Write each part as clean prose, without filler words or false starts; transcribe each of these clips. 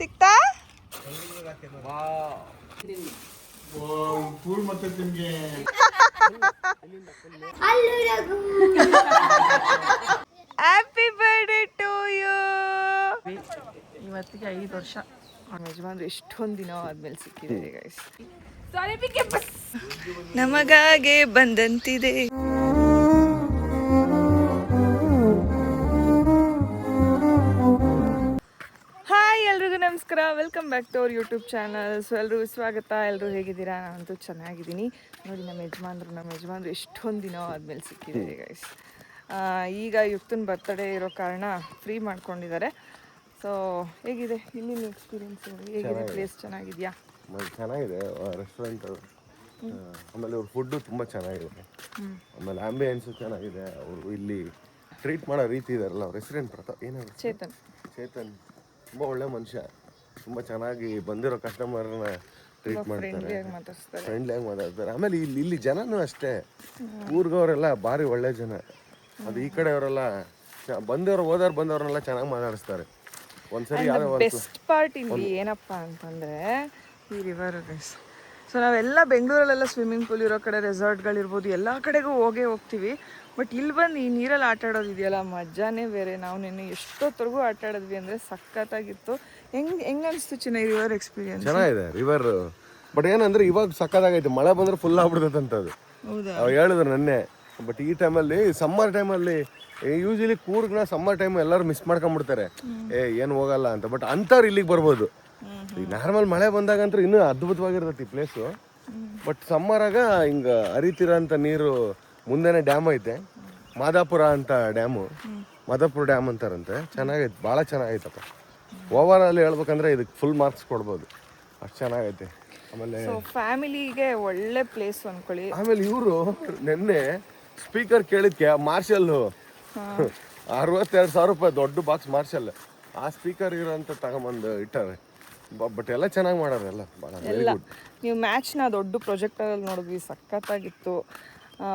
ಸಿಕ್ತಾ happy birthday to you. ಇವತ್ತಿಗೆ 5 ವರ್ಷ. ಯಜಮಾನ್ರು ಎಷ್ಟೊಂದು ದಿನ ಆದ್ಮೇಲೆ ಸಿಕ್ಕಿದೆ ಗೈಸ್. ನಮಗಾಗೆ ಬಂದಂತಿದೆ. ಹಾಯ್ ಎಲ್ರಿಗೂ ನಮಸ್ಕಾರ, welcome back to our YouTube channel. So ಎಲ್ರಿಗೂ ಸ್ವಾಗತ. ಎಲ್ಲರೂ ಹೇಗಿದ್ದೀರಾ? ನಾನಂತೂ ಚೆನ್ನಾಗಿದ್ದೀನಿ. ನೋಡಿ ನಮ್ಮ ಯಜಮಾನ್ರು ಎಷ್ಟೊಂದು ದಿನ ಆದ್ಮೇಲೆ ಸಿಕ್ಕಿದೆ ಗೈಸ್. ಈಗ ಯುಕ್ತನ ಬರ್ತಡೇ ಇರೋ ಕಾರಣ ಫ್ರೀ ಮಾಡ್ಕೊಂಡಿದ್ದಾರೆ. ಸೊ ಹೇಗಿದೆ ಇಲ್ಲಿನ ಎಕ್ಸ್ಪೀರಿಯನ್ಸ್? ಹೇಗಿದೆ ಪ್ಲೇಸ್? ಚೆನ್ನಾಗಿದೆಯಾ? ಚೆನ್ನಾಗಿದೆ ರೆಸ್ಟೋರೆಂಟ್. ಆಮೇಲೆ ಅವ್ರ ಫುಡ್ಡು ತುಂಬ ಚೆನ್ನಾಗಿದೆ. ಆಮೇಲೆ ಆಂಬಿಯನ್ಸು ಚೆನ್ನಾಗಿದೆ. ಅವರು ಇಲ್ಲಿ ಟ್ರೀಟ್ ಮಾಡೋ ರೀತಿ ಇದಾರಲ್ಲ, ಅವ್ರ ಹೆಸರೇನು ಪ್ರತಾಪ್ ಏನಾದ್ರು ಚೇತನ್ ತುಂಬ ಒಳ್ಳೆ ಮನುಷ್ಯ. ತುಂಬ ಚೆನ್ನಾಗಿ ಬಂದಿರೋ ಕಸ್ಟಮರ್ನ ಟ್ರೀಟ್ ಮಾಡ್ತಾರೆ, ಫ್ರೆಂಡ್ಲಿಯಾಗಿ ಮಾತಾಡ್ತಾರೆ. ಆಮೇಲೆ ಇಲ್ಲಿ ಜನನೂ ಅಷ್ಟೇ, ಊರ್ಗವರೆಲ್ಲ ಭಾರಿ ಒಳ್ಳೆ ಜನ. ಅದು ಈ ಕಡೆಯವರೆಲ್ಲ ಬಂದವ್ರನ್ನೆಲ್ಲ ಚೆನ್ನಾಗಿ ಮಾತಾಡಿಸ್ತಾರೆ. ಒಂದ್ಸರಿ ಬೆಸ್ಟ್ ಪಾರ್ಟ್ ಇಲ್ಲಿ ಏನಪ್ಪ ಅಂತಂದರೆ ಈ ರಿವರ್ ಗೈಸ್. ಸೊ ನಾವೆಲ್ಲ ಬೆಂಗಳೂರಲ್ಲೆಲ್ಲ ಸ್ವಿಮ್ಮಿಂಗ್ ಪೂಲ್ ಇರೋ ಕಡೆ, ರೆಸಾರ್ಟ್ಗಳಿರ್ಬೋದು, ಎಲ್ಲ ಕಡೆಗೂ ಹೋಗ್ತೀವಿ. ಬಟ್ ಇಲ್ಲಿ ಬಂದು ಈ ನೀರಲ್ಲಿ ಆಟ ಆಡೋದಿದೆಯಲ್ಲ, ಮಜಾನೇ ಬೇರೆ. ನಾವು ನಿನ್ನೆ ಎಷ್ಟೊತ್ತರೆಗೂ ಆಟ ಆಡಿದ್ವಿ ಅಂದರೆ ಸಖತ್ತಾಗಿತ್ತು. ಹೆಂಗೆ ಅನಿಸ್ತು ಚಿನ್ನ ಈ ರಿವರ್ ಎಕ್ಸ್ಪೀರಿಯನ್ಸ್? ಚೆನ್ನಾಗಿದೆ ರಿವರ್. ಬಟ್ ಏನಂದ್ರೆ ಇವಾಗ ಸಖತ್ತಾಗೈತೆ, ಮಳೆ ಬಂದ್ರೆ ಫುಲ್ ಆಗ್ಬಿಡ್ತಂತದ್ದು. ಅವ್ರು ಹೇಳಿದ್ರು ನೆನ್ನೆ. ಬಟ್ ಈ ಟೈಮಲ್ಲಿ, ಸಮ್ಮರ್ ಟೈಮಲ್ಲಿ, ಯೂಶಲಿ ಕೂರ್ಗ್ನ ಸಮ್ಮರ್ ಟೈಮ್ ಎಲ್ಲರೂ ಮಿಸ್ ಮಾಡ್ಕೊಂಡ್ಬಿಡ್ತಾರೆ, ಏನು ಹೋಗಲ್ಲ ಅಂತ. ಬಟ್ ಅಂಥವ್ರು ಇಲ್ಲಿಗೆ ಬರ್ಬೋದು. ಈ ನಾರ್ಮಲ್ ಮಳೆ ಬಂದಾಗಂತೂ ಇನ್ನೂ ಅದ್ಭುತವಾಗಿರ್ತೈತಿ ಈ ಪ್ಲೇಸು. ಬಟ್ ಸಮ್ಮರಾಗ ಹಿಂಗೆ ಹರಿತಿರೋಂಥ ನೀರು, ಮುಂದೆನೇ ಡ್ಯಾಮ್ ಐತೆ, ಮಾದಾಪುರ ಅಂತ ಡ್ಯಾಮು, ಮಾದಾಪುರ ಡ್ಯಾಮ್ ಅಂತಾರಂತೆ. ಚೆನ್ನಾಗೈತೆ, ಭಾಳ ಚೆನ್ನಾಗೈತಪ್ಪ. ಓವರ್ ಆಲ್ ಹೇಳ್ಬೇಕಂದ್ರೆ ಇದಕ್ಕೆ ಫುಲ್ ಮಾರ್ಕ್ಸ್ ಕೊಡ್ಬೋದು, ಅಷ್ಟು ಚೆನ್ನಾಗೈತೆ. ಆಮೇಲೆ ಫ್ಯಾಮಿಲಿಗೆ ಒಳ್ಳೆ ಪ್ಲೇಸ್ ಅನ್ಕೊಳ್ಳಿ. ಆಮೇಲೆ ಇವರು ನಿನ್ನೆ ಸ್ಪೀಕರ್ ಕೇಳಿದ್ಕೆ ಮಾರ್ಷಲ್ಲು 62,000 ರೂಪಾಯಿ ದೊಡ್ಡ ಬಾಕ್ಸ್ ಮಾರ್ಷಲ್, ಆ ಸ್ಪೀಕರ್ ಇರೋಂಥ ತಗೊಂಬಂದು ಇಟ್ಟಾರೆ. ಬಟ್ ಎಲ್ಲ ಚೆನ್ನಾಗಿ ಮಾಡೋರು ಎಲ್ಲ. ನೀವು ಮ್ಯಾಚ್ನ ದೊಡ್ಡ ಪ್ರೊಜೆಕ್ಟರಲ್ಲಿ ನೋಡಿದ್ವಿ, ಸಖತ್ತಾಗಿತ್ತು.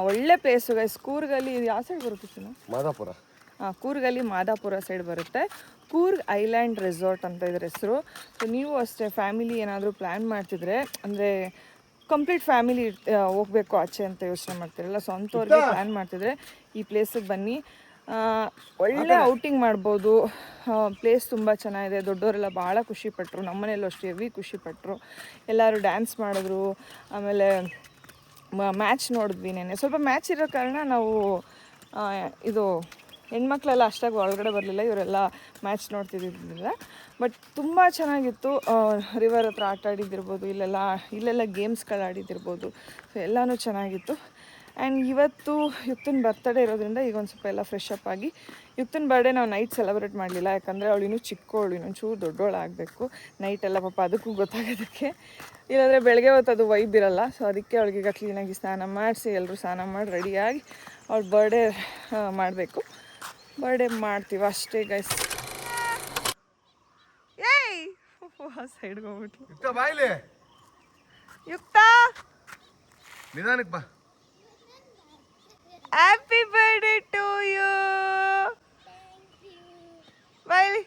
ಒಳ್ಳೆ ಪ್ಲೇಸು ಗೈಸ್. ಕೂರ್ಗಲ್ಲಿ ಯಾವ ಸೈಡ್ ಬರುತ್ತೆ ಚಿನ್ನ? ಮಾದಾಪುರ. ಕೂರ್ಗಲ್ಲಿ ಮಾದಾಪುರ ಸೈಡ್ ಬರುತ್ತೆ. ಕೂರ್ಗ್ ಐಲ್ಯಾಂಡ್ ರೆಸಾರ್ಟ್ ಅಂತ ಇದ್ರ ಹೆಸರು. ಸೊ ನೀವು ಅಷ್ಟೇ ಫ್ಯಾಮಿಲಿ ಏನಾದರೂ ಪ್ಲ್ಯಾನ್ ಮಾಡ್ತಿದ್ರೆ, ಅಂದರೆ ಕಂಪ್ಲೀಟ್ ಫ್ಯಾಮಿಲಿ ಹೋಗಬೇಕು ಆಚೆ ಅಂತ ಯೋಚನೆ ಮಾಡ್ತಿರಲ್ಲ, ಸ್ವಂತವ್ರಿಗೆ ಪ್ಲ್ಯಾನ್ ಮಾಡ್ತಿದ್ರೆ ಈ ಪ್ಲೇಸಿಗೆ ಬನ್ನಿ. ಒಳ್ಳೆ ಔಟಿಂಗ್ ಮಾಡ್ಬೋದು. ಪ್ಲೇಸ್ ತುಂಬ ಚೆನ್ನಾಗಿದೆ. ದೊಡ್ಡವರೆಲ್ಲ ಭಾಳ ಖುಷಿಪಟ್ಟರು, ನಮ್ಮನೆಯಲ್ಲೂ ಅಷ್ಟೇ ಹೆವಿ ಖುಷಿಪಟ್ಟರು. ಎಲ್ಲರೂ ಡ್ಯಾನ್ಸ್ ಮಾಡಿದ್ರು. ಆಮೇಲೆ ಮ್ಯಾಚ್ ನೋಡಿದ್ವಿ ನೆನ್ನೆ. ಸ್ವಲ್ಪ ಮ್ಯಾಚ್ ಇರೋ ಕಾರಣ ನಾವು ಇದು ಹೆಣ್ಮಕ್ಳೆಲ್ಲ ಅಷ್ಟಾಗಿ ಒಳಗಡೆ ಬರಲಿಲ್ಲ, ಇವರೆಲ್ಲ ಮ್ಯಾಚ್ ನೋಡ್ತಿದ್ದಿಲ್ಲ. ಬಟ್ ತುಂಬ ಚೆನ್ನಾಗಿತ್ತು. ರಿವರ್ ಹತ್ರ ಆಟ ಆಡಿದ್ದಿರ್ಬೋದು, ಇಲ್ಲೆಲ್ಲ ಗೇಮ್ಸ್ಗಳು ಆಡಿದ್ದಿರ್ಬೋದು. ಸೊ ಎಲ್ಲನೂ ಚೆನ್ನಾಗಿತ್ತು. ಆ್ಯಂಡ್ ಇವತ್ತು ಯುಕ್ತನ ಬರ್ತಡೇ ಇರೋದ್ರಿಂದ ಈಗ ಒಂದು ಸ್ವಲ್ಪ ಎಲ್ಲ ಫ್ರೆಶ್ ಅಪ್ ಆಗಿ, ಯುಕ್ತನ ಬರ್ಡೇ ನಾವು ನೈಟ್ ಸೆಲೆಬ್ರೇಟ್ ಮಾಡಲಿಲ್ಲ, ಯಾಕಂದರೆ ಅವಳು ಇನ್ನೂ ಚಿಕ್ಕವಳು, ಇನ್ನೊಂದು ಚೂರು ದೊಡ್ಡವಳು ಆಗಬೇಕು. ನೈಟೆಲ್ಲ ಪಾಪ ಅದಕ್ಕೂ ಗೊತ್ತಾಗೋದಕ್ಕೆ, ಇಲ್ಲಾಂದರೆ ಬೆಳಗ್ಗೆ ಹೊತ್ತು ಅದು ವೈಬ್ ಇರಲ್ಲ. ಸೊ ಅದಕ್ಕೆ ಅವಳಿಗೀಗ ಕ್ಲೀನಾಗಿ ಸ್ನಾನ ಮಾಡಿಸಿ, ಎಲ್ಲರೂ ಸ್ನಾನ ಮಾಡಿ ರೆಡಿಯಾಗಿ ಅವಳ ಬರ್ಡೇ ಮಾಡಬೇಕು. ಬರ್ಡೇ ಮಾಡ್ತೀವಿ ಅಷ್ಟೇ ಗೈಸ್. ಏಯ್ ಸೈಡ್ಗೆ ಹೋಗ್ಬಿಟ್ಲು ಬಾಯ್ಲಿ. ಯುಕ್ತ ನಿಧಾನಕ್ಕೆ ಬಾ. Happy birthday to you. ಬಾಯ್ಲಿ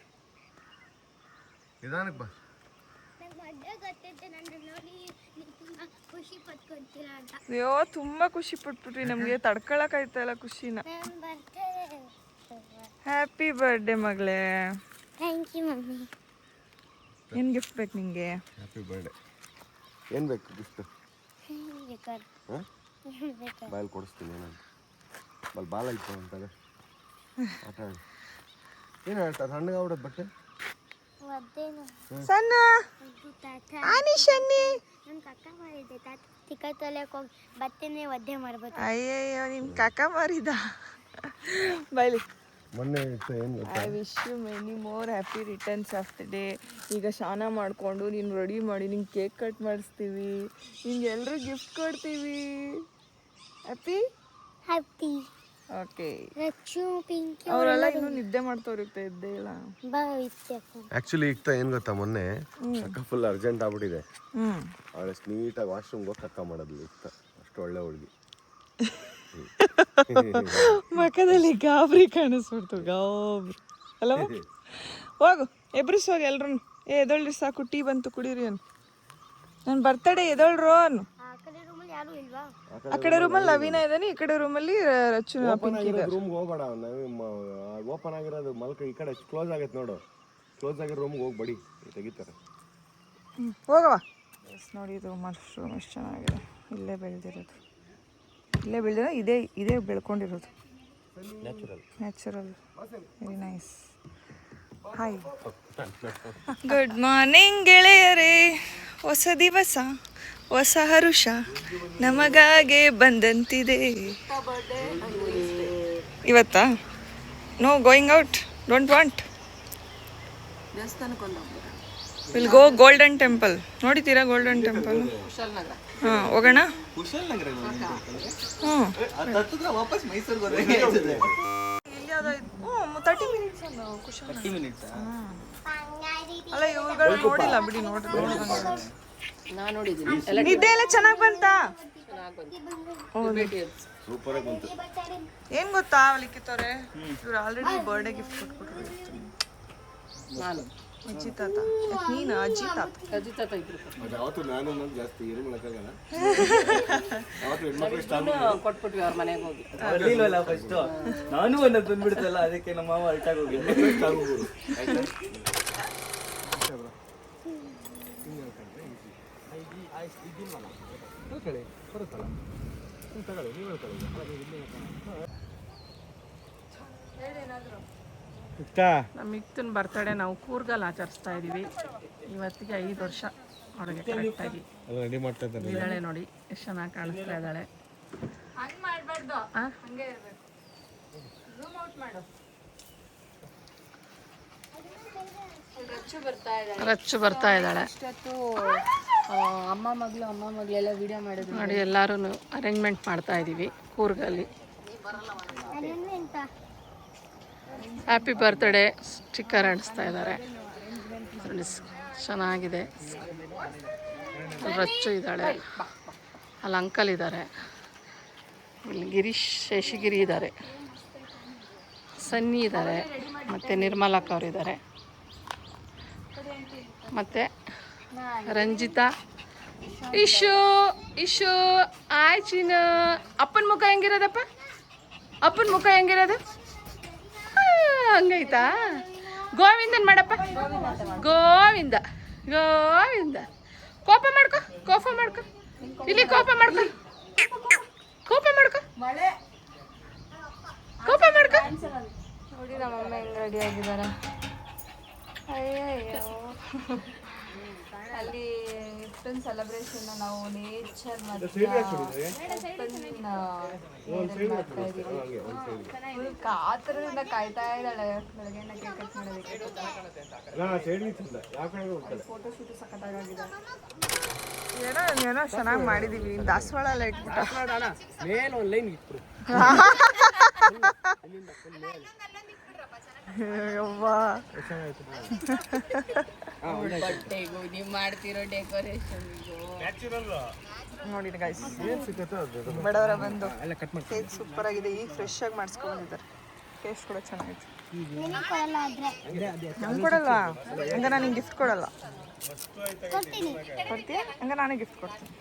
ನಿಧಾನಕ್ಕೆ ಬಾ. ಅಯ್ಯೋ ತುಂಬ ಖುಷಿ ಪಟ್ಬಿಟ್ರಿ, ನಮಗೆ ತಡ್ಕೊಳಕ್ಕಾಯ್ತಲ್ಲ ಖುಷಿನ. ಹ್ಯಾಪಿ ಬರ್ಡೇ ಮಗಳೇ. Thank you mummy. ಏನು ಗಿಫ್ಟ್ ಬೇಕು ನಿಂಗೆ? Happy birthday. ಏನು ಬೇಕು ಗಿಫ್ಟ್? ಬಾಯಲ್ಲಿ ಕೊಡಿಸ್ತೀನಿ. ನಾನು ಬಾಲ್ ಆಯ್ತು ಅಂತಾಗ ಆಟ ಆಡಿ. ಏನು ಆಟ ಸಣ್ಣಗಾಗ್ಬಿಡೋದು ಬಟ್ಟೆ ಸಣ್ಣ ಆನಿ ಶನ್ನಿ. ನನ್ನ ಕಕ್ಕ ಮಾರಿದ್ದೆ ತಾತ ತಿಕ್ಕ ತೊಲೆಗೆ ಹೋಗಿ ಬಟ್ಟೆನೇ ಒದ್ದೆ ಮಾಡ್ಬೋದು. ಅಯ್ಯಯ್ಯೋ ನಿಮ್ಮ ಕಾಕ ಮಾರಿದ. ಬೈಲಿ. ಮೊನ್ನೆ ಏನು I wish you many more happy returns of the day. ಈಗ ಸ್ನಾನ ಮಾಡಿಕೊಂಡು ನೀನು ರೆಡಿ ಮಾಡಿ ನಿಂಗೆ ಕೇಕ್ ಕಟ್ ಮಾಡಿಸ್ತೀವಿ, ನಿಂಗೆ ಎಲ್ಲರೂ ಗಿಫ್ಟ್ ಕೊಡ್ತೀವಿ. Happy happy. Okay. Rachu Pinky ಅವರೆಲ್ಲ ಇನ್ನೂ ನಿದ್ದೆ ಮಾಡ್ತವ್ರಿರ್ತಾ ಇದ್ದೇ ಇಲ್ಲ. ಆ್ಯಕ್ಚುಲಿ ಈಗ ಏನು ಗೊತ್ತಾ, ಮೊನ್ನೆ ಅಕ್ಕ ಫುಲ್ ಅರ್ಜೆಂಟ್ ಆಗ್ಬಿಟ್ಟಿದೆ. ಅವಳೆ ನೀಟಾಗಿ ವಾಶ್ರೂಮ್ಗೆ ಹೋಗಿ ಕಕ್ಕ ಮಾಡೋದು ಇಷ್ಟ. ಅಷ್ಟು ಒಳ್ಳೆ ಹುಡುಗಿ. ಮಖದಲ್ಲಿ ಗಾಬರಿ ಕಾಣಿಸ್ಬಿಡ್ತು, ಗಾಬರಿ ಅಲ್ಲ. ಹೋಗು ಎಬ್ರಿಸೋಗಿ ಎಲ್ರು ಎದೊಳ್ರಿ ಸಾಕು, ಟೀ ಬಂತು ಕುಡೀರಿ ಅನ್. ನನ್ನ ಬರ್ತಡೇ ಎದೊಳ್ರು ಅನ್ನು. ಆ ಕಡೆ ರೂಮಲ್ಲಿ ಯಾರು ಇಲ್ವಾ? ಆ ಕಡೆ ರೂಮಲ್ಲಿ ನವೀನ ಇದ್ದಾನೆ, ಈ ಕಡೆ ರೂಮಲ್ಲಿ ರಚ್ಚು ಪಿಂಕಿ ಇದೆ. ರೂಮ್ಗೆ ಹೋಗ್ಬೇಡ, ಓಪನ್ ಆಗಿರೋದು ಮಲ್ಕ ಈ ಕಡೆ ಕ್ಲೋಸ್ ಆಗೈತೆ ನೋಡು. ಕ್ಲೋಸ್ ಆಗಿರೋ ರೂಮ್ಗೆ ಹೋಗ್ಬೇಡಿ, ತೆಗಿತಾರೆ. ಹೋಗವ. ನೋಡಿ ಇದು ಮಶ್ರೂಮ್ ಎಷ್ಟು ಚೆನ್ನಾಗಿದೆ, ಇಲ್ಲೇ ಬೆಳೆದಿರೋದು, ಇಲ್ಲೇ ಬೆಳೆದಿರೋ ಇದೇ ಬೆಳ್ಕೊಂಡಿರೋದು. Natural very nice. Hi, good morning ಗೆಳೆಯರೇ. ಹೊಸ ದಿವಸ, ಹೊಸ ಹರುಷ ನಮಗಾಗೆ ಬಂದಂತಿದೆ. ಇವತ್ತಾ? No going out, don't want. Will go golden temple. ನೋಡಿತೀರಾ ಗೋಲ್ಡನ್ ಟೆಂಪಲ್? ಹಾಂ, ಹೋಗೋಣ. ಹ್ಞೂ, 30 ಮಿನಿಟ್ಸ್ ಅಲ್ಲ, ಇವುಗಳು ನೋಡಿಲ್ಲ ಬಿಡಿ. ನಿದ್ದೆ ಎಲ್ಲ ಚೆನ್ನಾಗಿ ಬಂತಾ? ಏನ್ ಗೊತ್ತಾ ಲಿಖಿತವ್ರೆ, ಇವ್ರು ಆಲ್ರೆಡಿ ಬರ್ಡೇ ಗಿಫ್ಟ್ ಕೊಟ್ಬಿಟ್ರು. ಅಜ್ಜಿ ತಾತ, ನೀನು ಅಜ್ಜಿ ತಾತ ಅವತ್ತು ನಾನು ಜಾಸ್ತಿ ಕೊಟ್ಬಿಟ್ವಿ ಅವ್ರ ಮನೆಗೆ ಹೋಗಿ. ಬರ್ಲಿಲ್ವಲ್ಲ ಫಸ್ಟ್, ನಾನು ಅನ್ನೋದು ಬಂದ್ಬಿಡ್ತಲ್ಲ, ಅದಕ್ಕೆ ನಮ್ಮ ಮಾವ ಅಲ್ಟಾಗಿ ಹೋಗಿದ್ದೆ. ನಮ್ಮ ಇಕ್ತನ ಬರ್ತಡೇ ನಾವು ಕೂರ್ಗಲ್ಲಿ ಆಚರಿಸ್ತಾ ಇದ್ದೀವಿ. ಇವತ್ತಿಗೆ 5 ವರ್ಷ ಅವಳಿಗೆ ಕರೆಕ್ಟಾಗಿ ಇದ್ದಾಳೆ. ನೋಡಿ ಎಷ್ಟು ಚೆನ್ನಾಗಿ ಕಾಣಿಸ್ತಾ ಇದ್ದಾಳೆ. ರಚ್ಚು ಬರ್ತಾ ಇದ್ದಾಳೆ. ಅಮ್ಮ ಮಗಳೆಲ್ಲ ವಿಡಿಯೋ ಮಾಡಿದ್ರು ನೋಡಿ, ಎಲ್ಲರೂ ಅರೇಂಜ್ಮೆಂಟ್ ಮಾಡ್ತಾ ಇದ್ದೀವಿ ಕೂರ್ಗಲ್ಲಿ. ಹ್ಯಾಪಿ ಬರ್ತ್ಡೇ ಸ್ಟಿಕ್ಕರ್ ಅಂಟಿಸ್ತಾ ಇದ್ದಾರೆ. ಚೆನ್ನಾಗಿದೆ. ರಚ್ಚು ಇದ್ದಾಳೆ, ಅಲ್ಲಿ ಅಂಕಲ್ ಇದ್ದಾರೆ, ಇಲ್ಲಿ ಗಿರೀಶ್ ಶೇಷಗಿರಿ ಇದ್ದಾರೆ, ಸನ್ನಿ ಇದ್ದಾರೆ, ಮತ್ತು ನಿರ್ಮಲಕ್ಕ ಅವರು ಇದ್ದಾರೆ, ಮತ್ತು ರಂಜಿತಾ, ಇಶು ಆಯ್ಚಿನ. ಅಪ್ಪನ ಮುಖ ಹೆಂಗಿರೋದಪ್ಪ? ಅಪ್ಪನ ಮುಖ ಹೆಂಗಿರೋದು? ಹಂಗೈತಾ? ಗೋವಿಂದನ್ ಮಾಡಪ್ಪ, ಗೋವಿಂದ. ಕೋಪ ಮಾಡ್ಕೊ, ಇಲ್ಲಿ ಕೋಪ ಮಾಡ್ಕೊ. ನೋಡಿ ನಮ್ಮಮ್ಮ ಹೆಂಗ್ ರೆಡಿ ಆಗಿದ್ದಾರೆ. ಅಯ್ಯಯ್ಯೋ, ಅಲ್ಲಿ ಇಪ್ಪನ್ ಸೆಲೆಬ್ರೇಷನ್ ನಾವು ನೇಚರ್ ಕಾತರದಿಂದ ಕಾಯ್ತಾ ಇದ್ದಾಳೆ. ಬೆಳಗ್ಗೆಯಿಂದ ಕೇಕ್ ಕಟ್ ಮಾಡೋದಕ್ಕೆ ಫೋಟೋ ಶೂಟ್ ಸಖತ್ತಾಗಿದೆ. ಏನೋ ಚೆನ್ನಾಗಿ ಮಾಡಿದೀವಿ. ದಾಸವಾಳ ಎಲ್ಲ ಇಟ್ಬಿಟ್ಟು ನೀವು ಮಾಡ್ತಿರೋ ಡೆಕೋರೇಷನ್ ನೋಡಿ ಗೈಸ್, ಬಡವರ ಬಂದು ಕೇಕ್ ಸೂಪರ್ ಆಗಿದೆ. ಈಗ ಫ್ರೆಶ್ ಆಗಿ ಮಾಡಿಸ್ಕೊಂಡಿದ್ದಾರೆ. ಟೇಸ್ಟ್ ಕೂಡ ಚೆನ್ನಾಗಿತ್ತು. ನಂಗೆ ಕೊಡಲ್ಲ ಹಂಗ, ನಾನು ನಿಂಗೆ ಗಿಫ್ಟ್ ಕೊಡಲ್ಲ. ಕೊಡ್ತೀಯ ಹಂಗ? ನಾನೇ ಗಿಫ್ಟ್ ಕೊಡ್ತೀನಿ.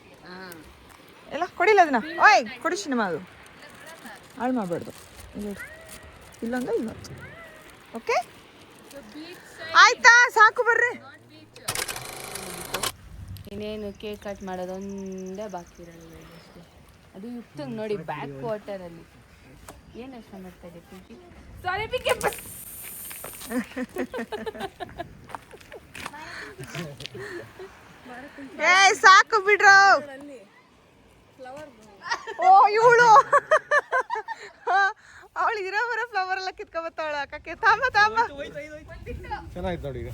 ಎಲ್ಲ ಕೊಡಿಲ್ಲ ಅದನ್ನ. ಓಯ್ ಕೊಡಿ ಸಿನಿಮಾ, ಅದು ಹಾಳು ಮಾಡಬಾರ್ದು. ಇಲ್ಲೊಂದು ಇಲ್ಲೊಂದು. ಓಕೆ ಆಯ್ತಾ? ಸಾಕು ಬರ್ರಿ. ಇನ್ನೇನು ಕೇಕ್ ಕಟ್ ಮಾಡೋದೊಂದೇ ಬಾಕಿ ಇರಲ್ಲ ಅಷ್ಟೇ. ಅದು ಇತ್ತು ನೋಡಿ ಬ್ಯಾಕ್ ಕ್ವಾರ್ಟರಲ್ಲಿ. ಏನು ಯೋಚನೆ ಮಾಡ್ತಾ ಇದೆ ಪಿಂಕಿ? ಸಾರಿ ಪಿಂಕಿ, ಏ ಸಾಕು ಬಿಡ್ರು. ಓ ಇವಳು ಅವಳು ಇರೋ ಬರೋ ಫ್ಲವರ್ ಎಲ್ಲ ಕಿತ್ಕೊಬತ್ತಾಳ. ಅಕ್ಕಕ್ಕೆ ತಾಂಬ ಚೆನ್ನಾಗಿತ್ತು ನೋಡಿ. ಈಗ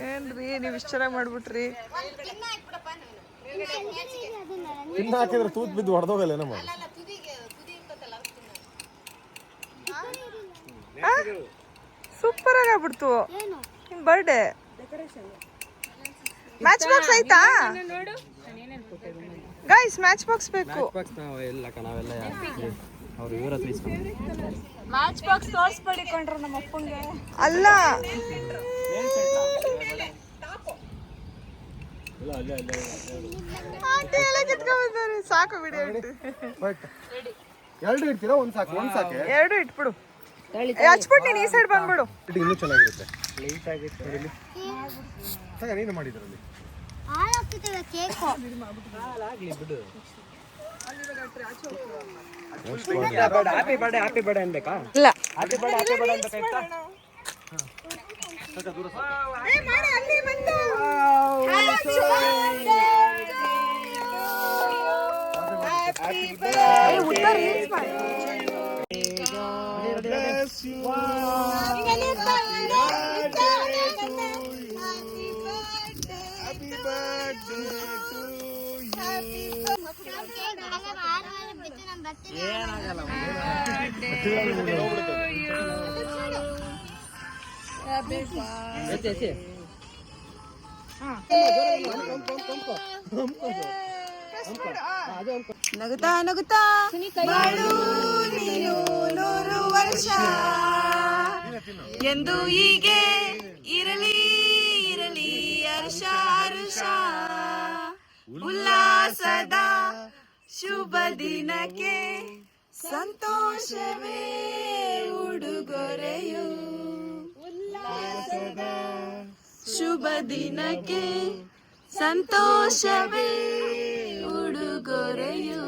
ಏನ್ರಿ ನೀವು ಇಷ್ಟು ಚೆನ್ನಾಗಿ ಮಾಡ್ಬಿಟ್ರಿ. ತಿನ್ನ ಹಾಕಿದ್ರೆ ತೂತ್ ಬಿದ್ದು ಹೊಡೆದೋಗಲ್ಲ ನಮ್ಮ. ಸೂಪರ್ ಆಗಿ ಆಗ್ಬಿಡ್ತು ನಿಮ್ ಬರ್ಡೇ. ಮ್ಯಾಚ್ ಬಾಕ್ಸ್ ಆಯ್ತಾ ಗೈಸ್? ಮ್ಯಾಚ್ ಬಾಕ್ಸ್ ಬೇಕು. ಮ್ಯಾಚ್ ಬಾಕ್ಸ್ ತೋರಿಸ್ಬೇಡಿ ಕೊಂಡ್ರು ನಮ್ಮ ಅಪ್ಪಂಗೆ. ಅಲ್ಲ ಸಾಕು ಬಿಡಿ ಬಟ್ ಎರಡು ಇಡ್ತೀರಾ ಒಂದು ಸಾಕು ಒಂದು ಸಾಕೆ ಎರಡು ಇಟ್ಬಿಡು ಹಚ್ಬಿಟ್ಟು ನೀನು ಈ ಸೈಡ್ ಬಂದ್ಬಿಡು ಇನ್ನೂ ಚೆನ್ನಾಗಿರುತ್ತೆ ನೀನು ಮಾಡಿದ್ರಲ್ಲಿ ಹಾಳಾಗ್ತಿದೆ ಕೇಕು. ಹ್ಯಾಪಿ ಬರ್ಡೇ ಅನ್ಬೇಕಾ? ಇಲ್ಲ ನಗುತ್ತಾ ನಗುತ್ತಾ ಬಾಳು ನೀನು 100 ವರ್ಷ ಎಂದು ಹೀಗೆ ಇರಲಿ ಇರಲಿ ಹರ್ಷ ಹರ್ಷ ಉಲ್ಲಾಸದ ಶುಭ ದಿನಕ್ಕೆ ಸಂತೋಷವೇ ಉಡುಗೊರೆಯು ಉಲ್ಲಾಸದ ಶುಭ ದಿನಕ್ಕೆ ಸಂತೋಷವೇ ಉಡುಗೊರೆಯು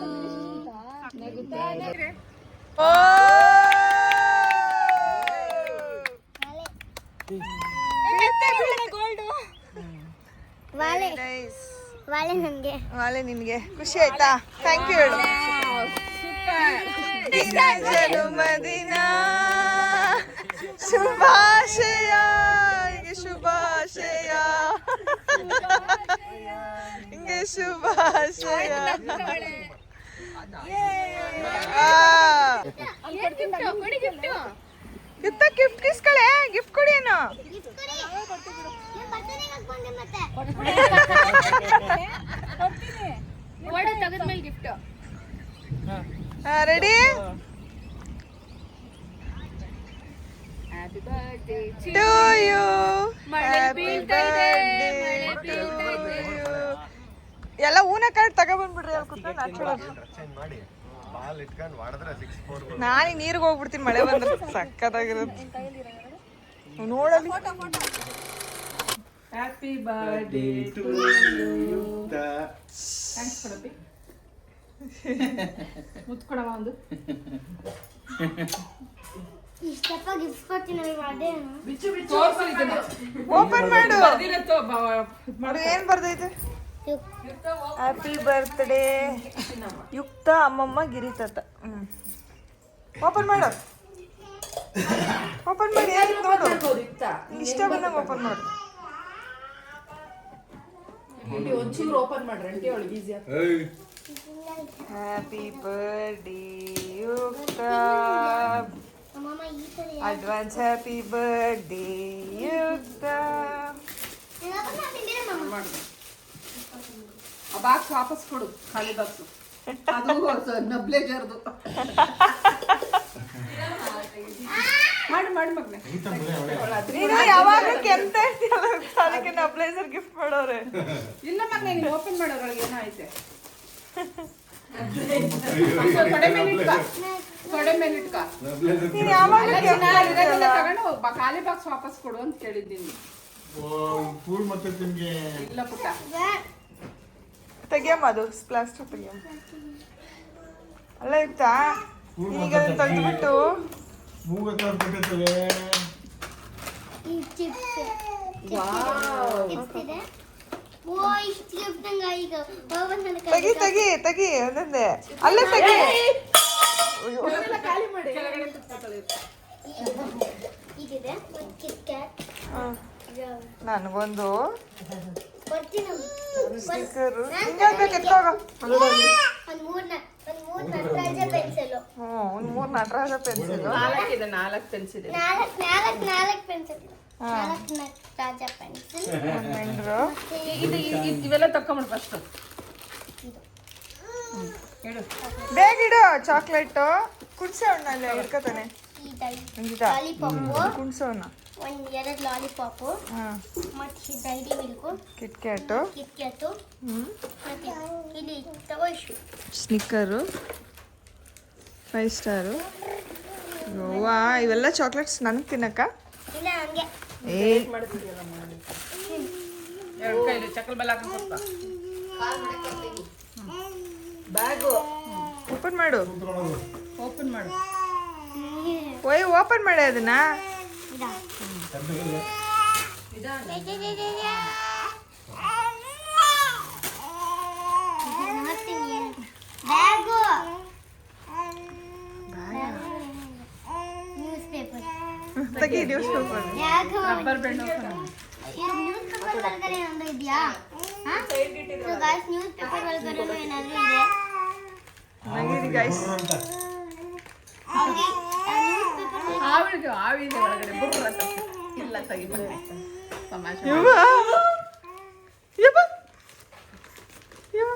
ವಾಲೆ ವಾಲೆ ನನಗೆ ವಾಲೆ ನಿನ್ಗೆ ಖುಷಿ ಆಯ್ತಾ ಥ್ಯಾಂಕ್ ಯು ಹೇಳು ಜನ್ಮದಿನ ಶುಭಾಶಯ ಹಿಂಗೆ ಶುಭಾಶಯ ಹಿಂಗೆ ಶುಭಾಶಯ ಗಿಫ್ಟ್ ಇಸ್ಕಳೆ ಗಿಫ್ಟ್ ಕೊಡಿ ಏನು ready to you happy birthday ಎಲ್ಲ ಹೂನ ಕಾರ್ಡ್ ತಗೊಬಂದ್ಬಿಡ್ರಿ ಅಲ್ಲಿ ಕುತ್ಕೊಂಡು ಮಾಡಿ ಬಾಲ್ ಇಟ್ಕೊಂಡು ಮಾಡಿದ್ರೆ 6-4 ನಾನು ನೀರಿಗೆ ಹೋಗ್ಬಿಡ್ತೀನಿ ಮಳೆ ಬಂದ್ರೆ ಸಕ್ಕತ್ತಾಗಿರುತ್ತೆ ನೋಡಲಿ happy birthday to you thanks ಕೊಡಪ್ಪಿ ಮುತ್ಕೊಡವ ಒಂದು ಇಷ್ಟಪ್ಪ ಗಿಫ್ಟ್ ಕೊಡ್ತೀನಿ ಅದೇ ಓಪನ್ ಮಾಡು ಮಾಡು ಏನ್ ಬರ್ದೈತೆ ಹ್ಯಾಪಿ ಬರ್ತ್ಡೇ ಯುಕ್ತ ಅಮ್ಮಮ್ಮ ಗಿರಿತಾತ ಓಪನ್ ಮಾಡು ಓಪನ್ ಮಾಡಿ ಏನಿತ್ತು ನೋಡು ಇಷ್ಟ ಬಂದಂಗೆ ಓಪನ್ ಮಾಡು ಒಂಚೂರು ಓಪನ್ ಮಾಡ್ರಿ ಅಂಟಿ ಅವಳಿಗೆ ಈಸಿ ಹ್ಯಾಪಿ ಬರ್ಡೇ ಯುಕ್ತ ಅಮ್ಮಮ್ಮ ಈ ಥರ ಅಡ್ವಾನ್ಸ್ ಹ್ಯಾಪಿ ಬರ್ಡೇ ಯುಕ್ತ ಆ ಬಾಕ್ಸ್ ವಾಪಸ್ ಕೊಡು ಖಾಲಿ ಬಾಕ್ಸ್ ಅದು ನಬ್ಲೇಜರ್ದು ಮಾಡಿ ಮಾಡಿ ಮಗ್ನೆ ನೀನು ಯಾವಾಗ ಕೆಂತ ಇರ್ತೀಯಲ್ಲ ಅದಕ್ಕೆ ನಾ ಬ್ಲೇಸರ್ ಗಿಫ್ಟ್ ಮಾಡೋರೆ ಇಲ್ಲ ಮಗ್ನೆ ನೀನು ಓಪನ್ ಮಾಡೋದ್ರೊಳಗೆ ಏನೋ ಐತೆ ತೊಡೆ ಮೇಲೆ ಇಟ್ಕ ತೊಡೆ ಮೇಲೆ ಇಟ್ಕ ನೀನು ಯಾವಾಗ ತಗೊಂಡು ಖಾಲಿ ಬಾಕ್ಸ್ ವಾಪಸ್ ಕೊಡು ಅಂತ ಕೇಳಿದ್ದೀನಿ ಇಲ್ಲ ಪುಟ್ಟ ತೆಗಿಯಮ್ಮ ಅದು ಪ್ಲಾಸ್ಟಿಕ್ ತೆಗಿಯಮ್ಮ ಅಲ್ಲ ಇತ್ತಾ ಈಗ ಅದನ್ನ ತೆಗೆದ್ಬಿಟ್ಟು ಈ ಚಿಪ್ಸ್ ಚಿಪ್ಸ್ ಇದೆ ಓ ಇಷ್ಟು ಗಿಫ್ಟ್ ನಂಗೆ ಈಗ ಓವನ್ ತೆಗಿ ತೆಗಿ ತೆಗಿ ಒಂದೊಂದೇ ಅಲ್ಲೇ ತೆಗಿ ಖಾಲಿ ಮಾಡಿ ಇದಿದೆ ಒಂದು ಕಿಟ್ ಕ್ಯಾಟ್ ನನಗೊಂದು ಕೊಡ್ತೀನಿ ಸ್ಟಿಕ್ಕರು ಹಿಂಗಾಗ್ಬೇಕು ಎತ್ತೋಗ ಒಂದು ಮೂರು ನಟರಾಜ ಪೆನ್ಸಿಲು ಒಂದು 3 ನಟರಾಜ ಪೆನ್ಸಿಲ್ 4 ಪೆನ್ಸಿಲ್ ನಾಲ್ಕು ಪೆನ್ಸಿಲ್ 4 ನಟರಾಜ ಪೆನ್ಸಿಲ್ ಮೆಂಡ್ರು ಇವೆಲ್ಲ ತಕೊಂಬಿಡು ಫಸ್ಟ್ ಬೇಗ ಇಡು ಚಾಕ್ಲೇಟು ಕುಡ್ಸಿ ಅವಣ್ಣಲ್ಲಿ ಹಿಡ್ಕೊತಾನೆ ರಂಜಿತಾ ಲಾಲಿಪಾಪು ಕುಣ್ಸೋಣ. ಒಂದು 2 ಲಾಲಿಪಾಪು ಹಾಂ ಮತ್ತು ಡೈರಿ ಮಿಲ್ಕು ಕಿಟ್ ಕ್ಯಾಟು ಕಿಟ್ಕ್ಯಾಟು ಮತ್ತು ಇಲ್ಲಿ ತಗೋ ಸ್ನಿಕ್ಕರು 5 ಸ್ಟಾರು. ವಾ ಇವೆಲ್ಲ ಚಾಕ್ಲೇಟ್ಸ್ ನನಗೆ ತಿನ್ನಕ್ಕ? ಇಲ್ಲ ಹಂಗೆ ಏ ಎರಡು ಕೈಲಿ ಚಕ್ಕಲ್ ಬೆಲ್ಲ ಹಾಕಿ ಬ್ಯಾಗು ಓಪನ್ ಮಾಡು. ಓಪನ್ ಮಾಡು. ಓಪನ್ ಮಾಡಿ ಅದನ್ನ. ಬ್ಯಾಗು ನ್ಯೂಸ್ ಪೇಪರ್ ತೆಗಿ news paper. Bag rubber band open ಮಾಡು. ನ್ಯೂಸ್ ಪೇಪರ್ ಒಳಗಡೆ ಒಂದು ಇದೆಯಾ? ಸೊ ಗಾಯ್ಸ್ ನ್ಯೂಸ್ ಪೇಪರ್ ಒಳಗಡೆ ಏನಾದರೂ ಇದೆ. ನಂಗಿದೆ ಗೈಸ್. ಅವ್ರಿಗೆ ನ್ಯೂಸ್ ಪೇಪರ್ ಆವಿದೆ ಒಳಗಡೆ ಬುರ್ರ ಅಂತ. ಇಲ್ಲ ತೆಗಿಬೇಕು ತಮಾಷೆ ಯವ್ವ ಯವ್ವ ಯವ್ವ.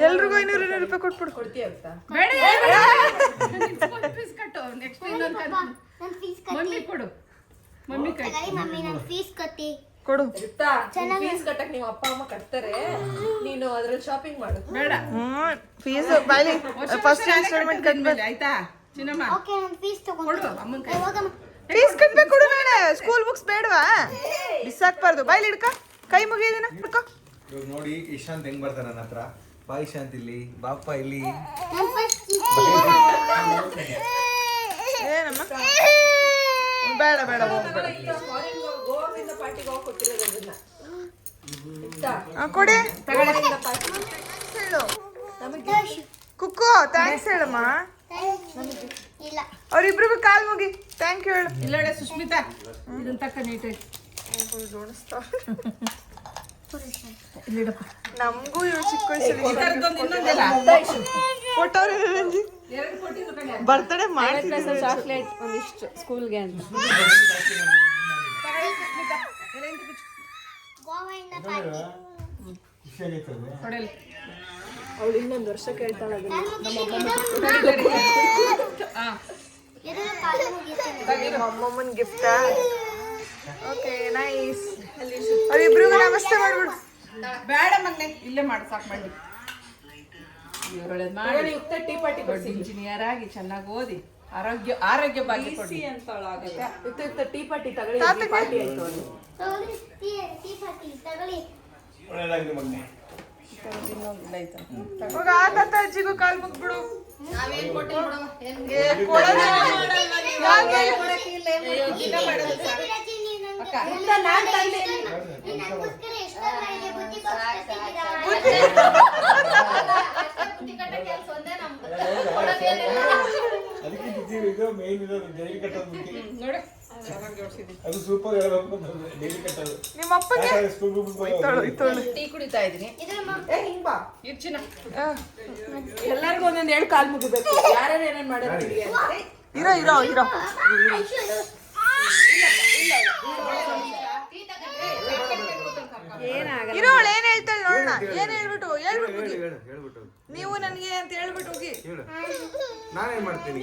ಎಲ್ರಿಗೂ 200 ರೂಪಾಯಿ ಕೊಟ್ಬಿಡು. ಬೇಡ ಫೀಸ್ ಕಟ್ಟು. ನೆಕ್ಸ್ಟ್ ಇನ್ನೊಂದು ನನ್ನ ಫೀಸ್ ಮಮ್ಮಿ ಕೊಡು. ಮಮ್ಮಿ ಕೈ ಕಟ್ಟಿ ಮಮ್ಮಿ ನನ್ನ ಫೀಸ್ ಕಟ್ಟಿ ಕೊಡು. ಫೀಸ್ ಕಟ್ಟಕ್ ನೀವು ಅಪ್ಪ ಅಮ್ಮ ಕಟ್ತಾರೆ, ನೀನು ಅದ್ರಲ್ಲಿ ಶಾಪಿಂಗ್ ಮಾಡು. ಬೇಡ ಫೀಸ್ ಬಾಯ್ಲಿ ಫಸ್ಟ್ ಇನ್ಸ್ಟಾಲ್ಮೆಂಟ್ ಕಟ್ಬೇಕು. ಆಯ್ತಾ ಚಿನ್ನಮ್ಮ? ಓಕೆ ನನ್ನ ಫೀಸ್ ತಗೊಂಡು ಕೊಡು ಅಮ್ಮನ ಕೈ. ಹೋಗಮ್ಮ. ಫೀಸ್ ಕಟ್ಬೇಕು ಕೊಡು. ನಾಳೆ ಸ್ಕೂಲ್ ಬುಕ್ಸ್ ಬೇಡವಾ? ಬಿಸಾಕ್ಬಾರ್ದು. ಬಾಯ್ಲಿ ಹಿಡ್ಕ. ಕೈ ಮುಗಿಯೋದಿನ ಹಿಡ್ಕೊ. ಇವಾಗ ನೋಡಿ ಇಶಾಂತ್ ಹೆಂಗ್ ಬರ್ತಾನೆ ನನ್ನ ಹತ್ರ. ಬಾ ಇಶಾಂತ್ ಇಲ್ಲಿ, ಬಾಪ್ಪ ಇಲ್ಲಿ. ನನ್ನ ಫಸ್ಟ್ ಏನಮ್ಮ? ಬೇಡ ಬೇಡ ಹೋಗ್ಬೇಡ. ಗೋವಾದಿಂದ ಪಾರ್ಟಿಗೆ ಹೋಗಿ ಕೊಟ್ಟಿರೋದನ್ನ ಕೊಡೆ. ಹೇಳು ಕುಕ್ಕು ಥ್ಯಾಂಕ್ಸ್ ಹೇಳಮ್ಮ. ಇಲ್ಲ ಅವ್ರಿಬ್ರಿಗೂ ಕಾಲ್ ಮುಗಿ ಥ್ಯಾಂಕ್ ಯು ಹೇಳು. ಇಲ್ಲಡೆ ಸುಷ್ಮಿತಾ ಇದನ್ನ ತಕ್ಕ ನೀಟಾಗಿ ನಮಗೂ ಇವ್ ಚಿಕ್ಕ ವಯಸ್ಸಲ್ಲಿ ಇನ್ನೊಂದೆಲ್ಲ ಬರ್ತಡೇ ಮಾಡ್ತಿದ್ರು. ಚಾಕ್ಲೇಟ್ ಒಂದಿಷ್ಟು ಸ್ಕೂಲ್ಗೆ ಅಂತ. ಗೋವಾದಿಂದ ಪಾರ್ಟಿ ಕೊಡಲಿ. ಅವಳು ಇನ್ನೊಂದು ವರ್ಷ ಕೇಳ್ತಾಳೆ. ಅಮ್ಮಮ್ಮನ ಗಿಫ್ಟ್. Okay nice. ಅವ್ರಿಬ್ರಿಗೂ ನಮಸ್ತೆ ಮಾಡ್ಬಿಡು. ಬೇಡ ಮಗ್ನೆ ಇಲ್ಲೇ ಮಾಡು ಸಾಕು ಮಾಡಿ. ಮಾಡಿ ಟೀ ಪಾರ್ಟಿ ದೊಡ್ಡ ಇಂಜಿನಿಯರ್ ಆಗಿ ಚೆನ್ನಾಗಿ ಓದಿ ಆರೋಗ್ಯ ಭಾಗ್ಯ ಕೊಡಿ ಅಂತ ಟೀ ಪಾರ್ಟಿ ತಗೊಳ್ಳಿ. ಪಾರ್ಟಿ ಆಯ್ತು ಅದು. ಟೀ ಪಾರ್ಟಿ ತಗೊಳ್ಳಿ. ಇವಾಗ ಆ ತಾತ ಅಜ್ಜಿಗೂ ಕಾಲ್ ಮುಗ್ಬಿಡು. ನಿಮ್ಮ ಅಪ್ಪಗೆ ಟೀ ಕುಡಿತಾ ಇದೀನಿ. ಚಿನ್ನ ಎಲ್ಲರಿಗೂ ಒಂದೊಂದು 2 ಕಾಲ್ ಮುಗಿಬೇಕು. ಯಾರ್ಯಾರು ಏನೇನ್ ಮಾಡಿರ್ತೀವಿ ಅಂತ. ಇರೋ ಇರೋ ಇರೋ. ಇರೋ ಅವಳು ಏನ್ ಹೇಳ್ತಾಳೆ ನೋಡೋಣ. ಏನ್ ಹೇಳ್ಬಿಟ್ಟು ಹೋಗಿ. ನೀವು ನನಗೆ ಅಂತ ಹೇಳ್ಬಿಟ್ಟು ಹೋಗಿ. ನಾನೇನ್ ಮಾಡ್ತೀನಿ?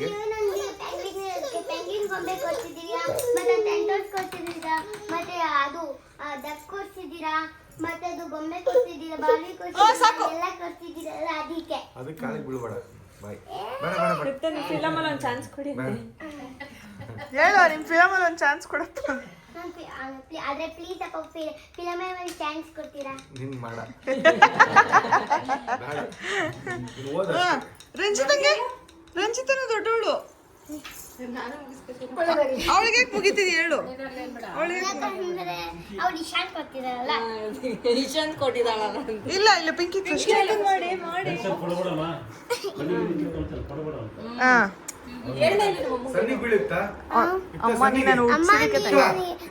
ಪೆಂಗಿನ್ ಗೊಂಬೆ ಕೊಡ್ತಿದ್ದೀರಾ, ಮತ್ತೆ ಟೆಂಟೋಸ್ ಕೊಡ್ತಿದ್ದೀರಾ, ಮತ್ತೆ ಅದು ಡಕ್ ಕೊಡ್ತಿದ್ದೀರಾ, ಮತ್ತೆ ಅದು ಗೊಂಬೆ ಕೊಡ್ತಿದ್ದೀರಾ, ಬಾವಿ ಕೊಡ್ತಿದ್ದೀರಾ, ಎಲ್ಲ ಕೊಡ್ತಿದ್ದೀರಲ್ಲ ಅದಕ್ಕೆ. ಅದಕ್ಕೆ ಕಾಲಿಗೆ ಬೀಳ್ಬೇಡ. ಬಾಯ್. ಬೇಡ ಬೇಡ ಬೇಡ. ಫಿಲಮ್ ಅಲ್ಲಿ ಒಂದು ಚಾನ್ಸ್ ಕೊಡಿ. ಹೇಳೋ ನಿಮ್ಮ ಫಿಲಮಲ್ಲಿ ಒಂದು ಚಾನ್ಸ್ ಕೊಡಪ್ಪ. ಆದ್ರೆ ಪ್ಲೀಸ್ ಅಪ್ಪ ಫಿಲಮೇ ಒಂದು ಚಾನ್ಸ್ ಕೊಡ್ತೀರಾ? ನಿನ್ ಮಾಡ. ರಂಜಿತನು ದೊಡ್ಡವಳು. ಅವಳಿಗೆ ಮುಗಿತಿದಿ ಹೇಳು. ಅವ್ರು ಇಶಾಂತ್ ಕೊಡ್ತಿದಾರಲ್ಲ. ಇಶಾಂತ್ ಕೊಟ್ಟಿದ್ದಾಳ. ಇಲ್ಲ ಇಲ್ಲ ಪಿಂಕಿ ಫಸ್ಟ್ ಹಾ ಸನ್ನಿ ಬೀಳುತ್ತಾ? ಅಮ್ಮ ನೀ ನಾನು ಅಮ್ಮ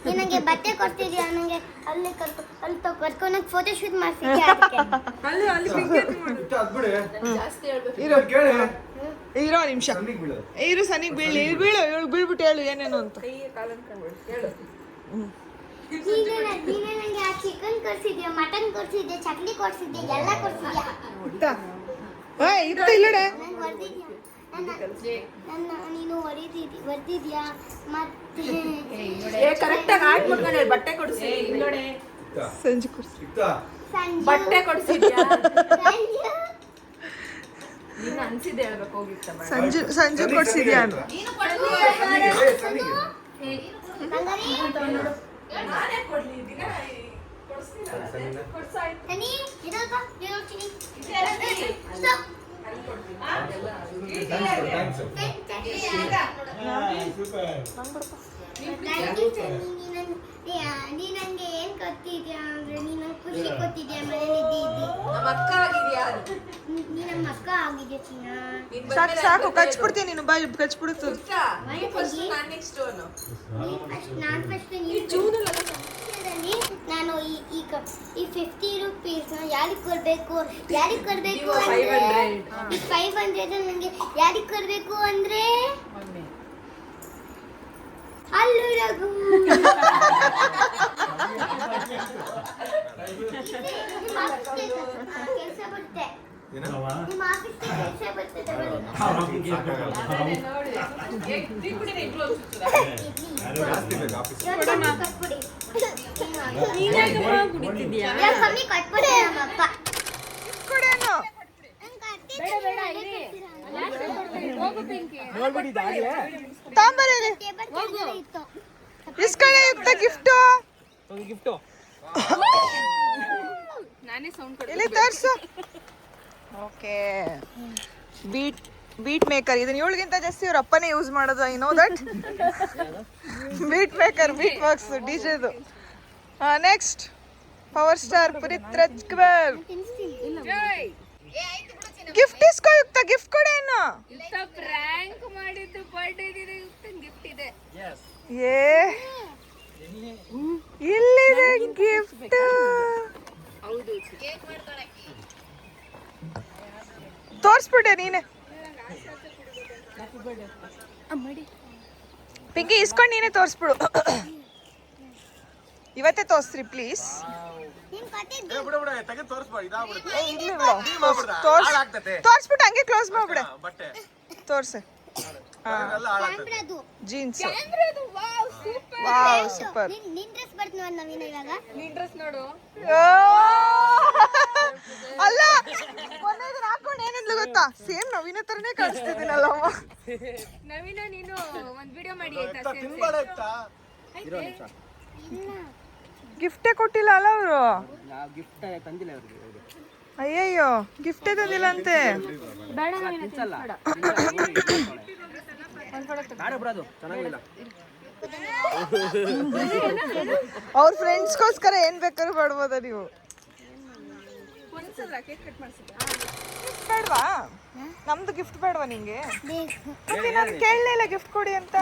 ನನಗೆ ಬಟ್ಟೆ ಕೊಡ್ತಿದ್ಯಾ, ನನಗೆ ಅಲ್ಲಿ ಕರ್ಕೊಂಡು ಫೋಟೋ ಶೂಟ್ ಮಾಡ್ತಿದ್ಯಾ ಅದಕ್ಕೆ. ಅಲ್ಲಿ ಅಲ್ಲಿ ಪಿಂಕಿ ಅದ್ಬಿಡೆ ಜಾಸ್ತಿ ಹೇಳ್ಬೇಕು. ಇರೋ ಕೇಳಿ. ಇರೋ ನಿಮಿಷ. ಸನ್ನಿಗೆ ಬೀಳು. ಇರು ಸನಿಗೆ ಬೀಳು. ಇಲ್ಲಿ ಬೀಳು. ಇವಳು ಬೀಳ್ಬಿಟ್ಟು ಹೇಳು ಏನೇನು ಅಂತ. ನೀನೇ ನಂಗೆ ಆ ಚಿಕನ್ ಕೊಡ್ಸಿದ್ಯಾ, ಮಟನ್ ಕೊಡ್ಸಿದ್ಯಾ, ಚಟ್ನಿ ಕೊಡ್ಸಿದ್ಯಾ, ಎಲ್ಲ ಕೊಡ್ಸಿದ್ಯಾ. ಇಲ್ಲಡೆ ನಂಗೆ ಹೊಡೆದಿದ್ಯಾ, ನೀನು ಹೊಡೆದಿದ್ಯಾ ಮತ್ತೆ ಕರೆಕ್ಟಾಗಿ ಹಾಕ್ಬಿಟ್ಕೊಂಡು ಬಟ್ಟೆ ಕೊಡಿಸಿ ಇಲ್ಲೋಡೆ ಸಂಜೆ ಕೊಡ್ಸಿ ಬಟ್ಟೆ ಕೊಡಿಸಿದ್ಯಾ ಸಂಜು ನೀನು ಅನ್ಸಿದ್ದೆ ಹೇಳ್ಬೇಕು ಹೋಗಿತ್ತ ಸಂಜೆ ಕೊಡ್ಸಿದ್ಯಾ ಅಂತ. ನೀ ನಂಗೆ ಏನ್ ಕೊಟ್ಟಿದ್ಯಾ ಅಂದ್ರೆ ನೀನು ಖುಷಿ ಕೊಟ್ಟಿದ್ಯಾ, ಮನೇಲಿ ಇದ್ದಿ ಅಕ್ಕ ಆಗಿದ್ಯಾ ನೀ ನಮ್ಮ ಅಕ್ಕ ಆಗಿದ್ಯಾ ಚಿನ್ನ. ಸಾಕು ಸಾಕು ಕಚ್ಬಿಡ್ತೀನಿ ನೀನು ಬಾಯಿ ಕಚ್ಬಿಡುತ್ತು. ನಾನು ಫಸ್ಟ್ ನಾನು ಈ 50 ರೂಪೀಸ್ನ ಯಾರಿಗೆ ಕೊಡಬೇಕು ಅಂದ್ರೆ ಈ 500 ನನಗೆ ಯಾರಿಗೆ ಕೊಡಬೇಕು ಅಂದ್ರೆ ಅಲ್ಲು ರಘು. ಕೆಲಸ ಬರುತ್ತೆ, ನಿಮ್ಮ ಆಫೀಸ್ಗೆ ಕೆಲಸ ಬರ್ತದೆ. ಕಮ್ಮಿ ಕಟ್ಬಿಡಿ ನಮ್ಮಪ್ಪ. ಇಸ್ಕೊಳ್ಳೆ ಗಿಫ್ಟು ನಾನೇ ಸೌಂಡ್ ಇಲ್ಲಿ ತೋರ್ಸು. Okay, beat maker. ಇದನ್ನ ಇವಳಿಗಿಂತ ಜಾಸ್ತಿ ಇವ್ರ ಅಪ್ಪನೇ ಯೂಸ್ ಮಾಡೋದು. I know that. Beat maker, beat box, ಡಿಜೆದು. Next power star Puneeth Rajkumar. Gift ಇಸ್ಕೊ ಯುಕ್ತ, ಗಿಫ್ಟ್ ಕೊಡೇನು. ಪ್ರ್ಯಾಂಕ್ ಮಾಡಿದ್ದು ಬರ್ಡೇ ಗಿಫ್ಟ್ ಇದೆ. ಇಲ್ಲಿದೆ ಗಿಫ್ಟ್. ಹೌದು, ತೋರ್ಸ್ಬಿಟ್ಟೆ ನೀನೆ. ಪಿಂಕಿ ಇಸ್ಕೊಂಡು ನೀನೆ ತೋರ್ಸ್ಬಿಡು. ಇವತ್ತೇ ತೋರ್ಸ್ರಿ ಪ್ಲೀಸ್. ತೋರ್ಸ್ಬಿಟ್ಟು ಹಂಗೆ ಕ್ಲೋಸ್ ಮಾಡ್ಬಿಡೆ. ತೋರ್ಸೆ. ಜೀನ್ಸ್. Wow, super. ನಿನ್ ಡ್ರೆಸ್ ಬರ್ತ ನೋಡ್ ನವೀನ ಇವಾಗ. ನಿನ್ ಡ್ರೆಸ್ ನೋಡು. ಅಲ್ಲ, ಮೊನ್ನೆ ಇದನ್ನ ಹಾಕೊಂಡು ಏನಂದ್ಲು ಗೊತ್ತಾ? ಸೇಮ್ ನವೀನ ತರನೇ ಕಾಣಿಸ್ತಿದ್ದೀನಲ್ಲ ಅಮ್ಮ. ನವೀನ ನೀನು ಒಂದ್ ವಿಡಿಯೋ ಮಾಡಿ ಆಯ್ತಾ? ಗಿಫ್ಟೇ ಕೊಟ್ಟಿಲ್ಲ ಅಲ್ಲ ಅವರು. ಗಿಫ್ಟ್ ತಂದಿಲ್ಲ ಅವ್ರಿಗೆ. ಅಯ್ಯಯ್ಯೋ, ಗಿಫ್ಟೇ ತಂದಿಲ್ಲ ಅಂತೆ. ಬೇಡ ನವೀನ ತಿನ್ಸಲ್ಲ. ಬೇಡ ಬಿಡೋದು, ಚೆನ್ನಾಗಿಲ್ಲ. ಅವ್ರ ಫ್ರೆಂಡ್ಸ್ಗೋಸ್ಕರ ಏನ್ ಬೇಕಾದ್ರೂ ಮಾಡ್ಬೋದ ನೀವು. ಬೇಡವಾ? ನಮ್ದು ಗಿಫ್ಟ್ ಬೇಡವಾ ನಿಂಗೆ? ನಾನು ಕೇಳಲಿಲ್ಲ ಗಿಫ್ಟ್ ಕೊಡಿ ಅಂತ.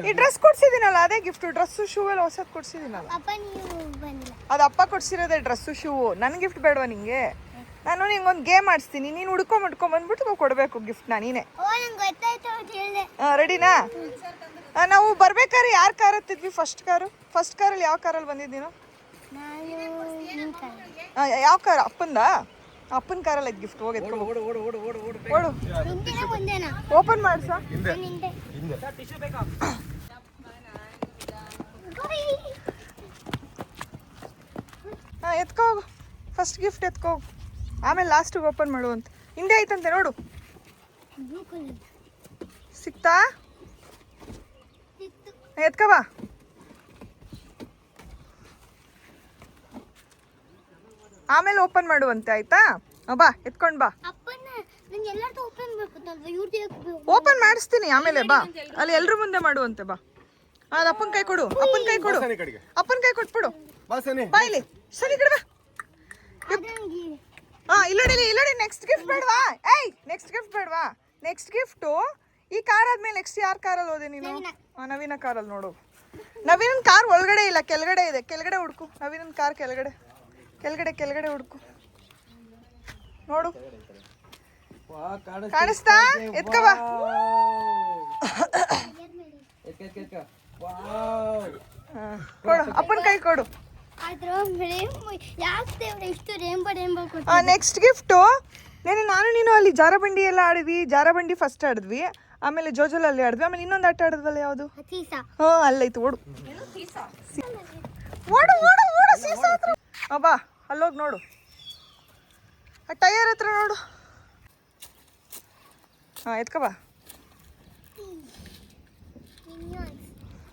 ಈ ಡ್ರೆಸ್ ಕೊಡ್ಸಿದ್ದೀನಲ್ಲ ಅದೇ ಗಿಫ್ಟ್. ಡ್ರೆಸ್ಸು ಶೂ ಎಲ್ಲ ಹೊಸದ್ ಕೊಡ್ಸಿದ್ದೀನಲ್ಲ, ಅಪ್ಪ ನೀವು ಬಂದಿಲ್ಲ. ಅದು ಅಪ್ಪ ಕೊಡ್ಸಿರೋದೇ ಡ್ರೆಸ್ಸು ಶೂ. ನನ್ ಗಿಫ್ಟ್ ಬೇಡವಾ ನಿಂಗೆ? ನಾನು ನಿಂಗೊಂದು ಗೇಮ್ ಆಡಿಸ್ತೀನಿ, ನೀನು ಹುಡ್ಕೊಂಬಂದ್ಬಿಟ್ಟು ಕೊಡಬೇಕು ಗಿಫ್ಟ್ನ ನೀನೆ. ಓ ನಂಗೆ ಗೊತ್ತಾಯ್ತು ಅಂತ ಹೇಳಿದೆ. ರೆಡಿನಾ? ನಾವು ಬರ್ಬೇಕಾದ್ರೆ ಯಾರು ಕಾರ್ ಹತ್ತಿದ್ವಿ? ಫಸ್ಟ್ ಕಾರಲ್ಲಿ ಯಾವ ಕಾರಲ್ಲಿ ಬಂದಿದ್ದು ನೀನು? ನಾನು ಯಾವ ಕಾರ್? ಅಪ್ಪಂದಾ? ಅಪ್ಪನ ಕಾರಲ್ಲಿ ಐತೆ ಗಿಫ್ಟ್. ಹೋಗಿ ಓಡು. ಹಿಂದಿನ ಮುಂದೆನಾ? ಓಪನ್ ಮಾಡ್ಸ. ಹಿಂದೆ. ಎತ್ಕೋ ಹೋಗು. ಫಸ್ಟ್ ಗಿಫ್ಟ್ ಎತ್ಕೋ ಹೋಗು, ಆಮೇಲೆ ಲಾಸ್ಟಿಗೆ ಓಪನ್ ಮಾಡುವಂತ. ಹಿಂದೆ ಐತಂತೆ ನೋಡು. ಬ್ಲೂ ಕಲರ್ ಸಿಕ್ತಾ? ಸಿಕ್ತು. ಎತ್ಕೋ ಬಾ. ಆಮೇಲೆ ಓಪನ್ ಮಾಡುವಂತೆ, ಆಯ್ತಾ? ಬಾ, ಎತ್ಕೊಂಡ್ ಬಾ. ಅಪ್ಪನ ನಂಗೆ ಎಲ್ಲರೂ ಓಪನ್ ಮಾಡ್ಕೊತಲ್ವಾ? ಇವ್ರದ್ದು ಓಪನ್ ಮಾಡಿಸ್ತೀನಿ ಆಮೇಲೆ. ಬಾ, ಅಲ್ಲಿ ಎಲ್ರು ಮುಂದೆ ಮಾಡುವಂತೆ. ಬಾ, ಅದು ಅಪ್ಪನ ಕೈ ಕೊಡು. ಅಪ್ಪನ ಕೈ ಕೊಡು. ಅಪ್ಪನ ಕೈ ಕೊಟ್ಬಿಡು. ಬಾ ಇಲ್ಲಿ. ಸರಿ ಕಡೆ ಬಾ. ಇಲ್ಲಡಿ. ನೆಕ್ಸ್ಟ್ ಗಿಫ್ಟ್ ಬೇಡವಾ? ನೆಕ್ಸ್ಟ್ ಗಿಫ್ಟ್ ಬೇಡವಾ? ನೆಕ್ಸ್ಟ್ ಗಿಫ್ಟು ಈ ಕಾರ್ ಆದ್ಮೇಲೆ ನೆಕ್ಸ್ಟ್ ಯಾರ ಕಾರಲ್ಲಿ ಹೋದೆ ನೀನು? ನವೀನ ಕಾರಲ್ಲಿ ನೋಡು. ನವೀನನ್ ಕಾರ್ ಒಳಗಡೆ ಇಲ್ಲ, ಕೆಳಗಡೆ ಇದೆ. ಕೆಳಗಡೆ ಹುಡ್ಕು. ನವೀನನ್ ಕಾರ್ ಕೆಳಗಡೆ ಹುಡ್ಕು. ನೋಡು, ಕಾಣಿಸ್ತಾ? ಎತ್ಕೋ ಬಾ. ಕೊಡು ಅಪ್ಪನ ಕೈ ಕೊಡು. ಅದ್ರ ರೇಂಬೋ ಯಾಕೆ ದೇವ್ರೆ ಇಷ್ಟು ರೇಂಬೋ ನೆಕ್ಸ್ಟ್ ಗಿಫ್ಟು ನಾನು ನೀನು ಅಲ್ಲಿ ಜಾರಬಂಡಿ ಎಲ್ಲ ಆಡಿದ್ವಿ. ಜಾರಬಂಡಿ ಫಸ್ಟ್ ಆಡಿದ್ವಿ, ಆಮೇಲೆ ಜೋಜೋಲಲ್ಲಿ ಆಡಿದ್ವಿ, ಆಮೇಲೆ ಇನ್ನೊಂದು ಆಟ ಆಡಿದ್ವಲ್ಲ ಯಾವುದು? ಸೀಸಾ. ಹಾಂ ಅಲ್ಲೈತು, ಓಡು ಓಡು ಓಡು ಓಡು ಸೀಸಾ ಹತ್ರ. ಬಾ ಅಲ್ಲೋಗಿ ನೋಡು, ಆ ಟಯರ್ ಹತ್ರ ನೋಡು. ಹಾಂ ಎತ್ಕೊ ಬಾ.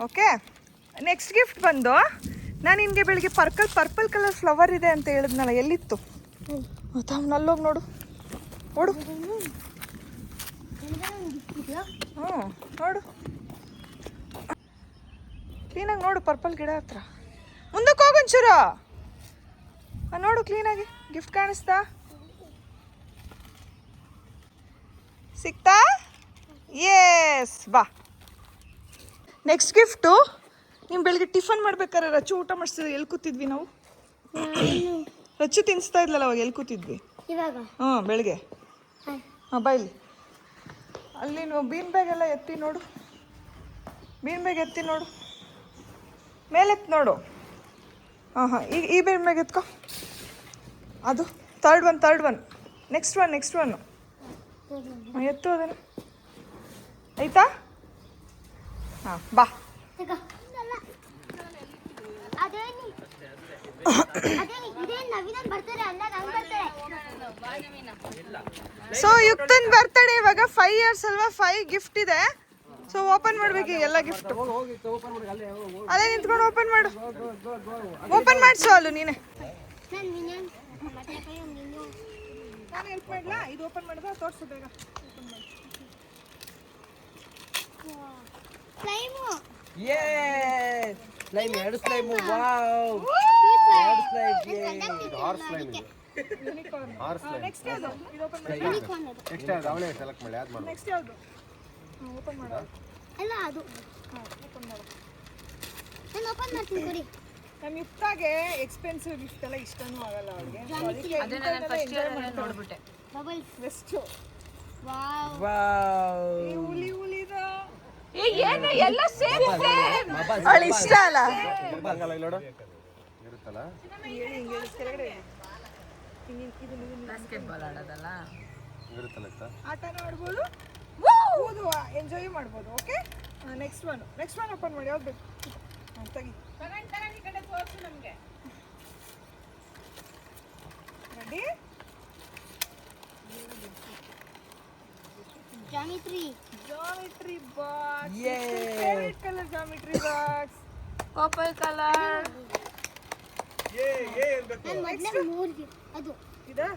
ಓಕೆ, ನೆಕ್ಸ್ಟ್ ಗಿಫ್ಟ್ ಬಂದು ನಾನು ನಿನಗೆ ಬೆಳಿಗ್ಗೆ ಪರ್ಪಲ್ ಕಲರ್ ಫ್ಲವರ್ ಇದೆ ಅಂತ ಹೇಳಿದ್ನಲ್ಲ, ಎಲ್ಲಿತ್ತು ಗೊತ್ತಾ? ಅಲ್ಲೋಗಿ ನೋಡು, ಓಡು. ಹ್ಞೂ ನೋಡು, ಕ್ಲೀನಾಗಿ ನೋಡು, ಪರ್ಪಲ್ ಗಿಡ ಹತ್ರ ಮುಂದಕ್ಕೆ ಹೋಗೊಂಚೂರು. ನೋಡು ಕ್ಲೀನಾಗಿ, ಗಿಫ್ಟ್ ಕಾಣಿಸ್ತಾ? ಸಿಕ್ತಾ? ಯೇಸ್, ಬಾ. ನೆಕ್ಸ್ಟ್ ಗಿಫ್ಟು, ನೀವು ಬೆಳಿಗ್ಗೆ ಟಿಫನ್ ಮಾಡ್ಬೇಕಾದ್ರೆ ರಚ್ಚು ಊಟ ಮಾಡಿಸಿದ್ರೆ ಎಲ್ಲಿ ಕೂತಿದ್ವಿ ನಾವು? ರಚ್ಚು ತಿನ್ನಿಸ್ತಾ ಇದ್ಲಲ್ಲ ಅವಾಗ, ಎಲ್ಲಿ ಕೂತಿದ್ವಿ? ಇವಾಗ ಹಾಂ ಬೆಳಿಗ್ಗೆ. ಹಾಂ ಬೈಲಿ, ಅಲ್ಲಿ ನೀವು ಬೀನ್ ಬ್ಯಾಗ್ ಎಲ್ಲ ಎತ್ತಿ ನೋಡು, ಬೀನ್ ಬ್ಯಾಗ್ ಎತ್ತಿ ನೋಡು, ಮೇಲೆತ್ತು ನೋಡು. ಹಾಂ ಹಾಂ, ಈಗ ಈ ಬೀನ್ ಬ್ಯಾಗ್ ಎತ್ಕೊ, ಅದು ಥರ್ಡ್ ಒನ್, ನೆಕ್ಸ್ಟ್ ಒನ್ ಎತ್ತು ಅದನ್ನು, ಆಯ್ತಾ? ಹಾಂ ಬಾ. ಸೊ ಯುಕ್ತನ್ ಬರ್ತಡೇ ಇವಾಗ 5 years ಅಲ್ವಾ, 5 ಗಿಫ್ಟ್ ಇದೆ. ಸೊ ಓಪನ್ ಮಾಡ್ಬೇಕು ಎಲ್ಲ ಗಿಫ್ಟ್. ಅದೇ ನಿಂತ್ಕೊಂಡು ಓಪನ್ ಮಾಡು, ಓಪನ್ ಮಾಡಿಸು ಅಲ್ಲೂ ನೀನೆ. ನಾನು ಹೆಲ್ಪ್ ಮಾಡಲಾ? ಇದು ಓಪನ್ ಮಾಡಿದ್ರೆ ತೋರಿಸು ಬೇಗ. Slime, 2 slime. Wow, 2 slime. Horse slime ಇದೆ. Horse slime. ನೆಕ್ಸ್ಟ್ ಯಾವುದು? ಇದು ಓಪನ್ ಮಾಡಿ. ನೆಕ್ಸ್ಟ್ ಯಾವ್ದು? ಅವಳೇ ಸೆಲೆಕ್ಟ್ ಮಾಡಿ, ಯಾವ್ದು ಮಾಡೋದು? ನೆಕ್ಸ್ಟ್ ಯಾವುದು? ಓಪನ್ ಮಾಡು. ಅಲ್ಲ ಅದು ಓಪನ್ ಮಾಡು. ನಾನು ಓಪನ್ ಮಾಡ್ತೀನಿ ಕೊಡಿ. ನಮ್ಮ ಯುಕ್ತಾಗೆ ಎಕ್ಸ್ಪೆನ್ಸಿವ್ ಗಿಫ್ಟ್ ಎಲ್ಲ ಇಷ್ಟನೂ ಆಗಲ್ಲ ಅವ್ರಿಗೆ. ಅದನ್ನ ನಾನು ಫಸ್ಟ್ ಇಯರ್ ನೋಡ್ಬಿಟ್ಟೆ. ಬಬಲ್ಸ್. ಬೆಸ್ಟು. ವಾವ್. ವಾವ್, ಈ ಹುಲಿದ ಏನು ಎಲ್ಲ ಸೇಮ್ ಅವಳು ಇಷ್ಟ ಅಲ್ಲ. ಹಂಗಲ್ಲ ಇಲ್ಲಿ ನೋಡು, ಇರುತ್ತಲ್ಲ. ಬಾಸ್ಕೆಟ್ಬಾಲ್ ಆಡೋದಲ್ಲ, ಇರುತ್ತಲ್ಲ ಇತ್ತ. ಆಟನೂ ಆಡ್ಬೋದು, ಓದುವ ಎಂಜಾಯ್ ಮಾಡ್ಬೋದು. ಓಕೆ, ನೆಕ್ಸ್ಟ್ ಒನ್ ಓಪನ್ ಮಾಡಿ. ಯಾವ್ದು ಬೇಕು? ತೆಗಿ. ನಮಗೆ ready? Geometry box. Favourite colour geometry box, purple colour. ನಾನು ಮೊದಲೇ 3 ಅದು ಇದಾ?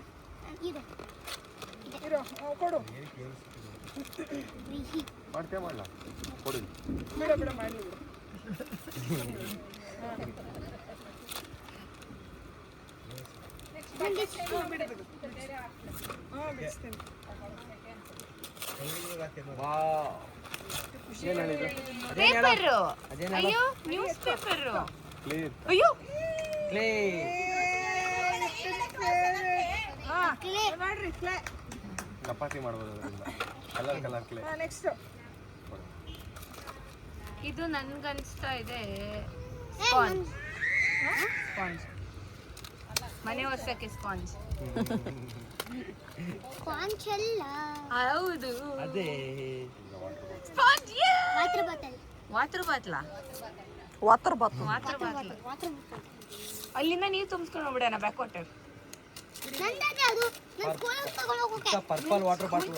ಇದೆ ಇರೋ, ಕೊಡು. ಮಾಡ್ತೇ ಮಾಡಲ್ಲ, ಕೊಡಿ. ಬಿಡ ಮಾಡಲಿ ಬಿಡು. ಬಿಡಿಸ್ತೀನಿ. ವಾವ್. ಏನು ಹೇಳಿದ್ದು? ಪೇಪರ್, ಅಯ್ಯೋ ನ್ಯೂಸ್ ಪೇಪರ್, ಕ್ಲೀನ್. ಅಯ್ಯೋ ಕ್ಲೇ. ನೋಡ್ರಿ ಕ್ಲೇ. ಚಪಾತಿ ಮಾಡ್ಬೋದು ಅದರಿಂದ, ಕಲರ್ ಕ್ಲೇ. ನೆಕ್ಸ್ಟ್ ಇದು ನನ್ಗನ್ಸ್ತಾ ಇದೆ ಸ್ಪಾಂಜ್. ಮನೆ ಒರ್ಸಕ್ಕೆ ಸ್ಪಾಂಜ್. ಕಾಂಚಲ್ಲ, ಹೌದು ಅದೇ sponge. Water bottle. Water bottle. ಅಲ್ಲಿಂದ ನೀರು ತುಂಬಿಸ್ಕೊಂಡು ಹೋಗ್ಬಿಡೋಣ ಬ್ಯಾಕ್ ವಾಟರ್. ನಂದದೆ ಅದು, ನಾನು ಸ್ಕೂಲಿಗೆ ತಗೊಂಡು ಹೋಗೋಕೆ. Purple water bottle.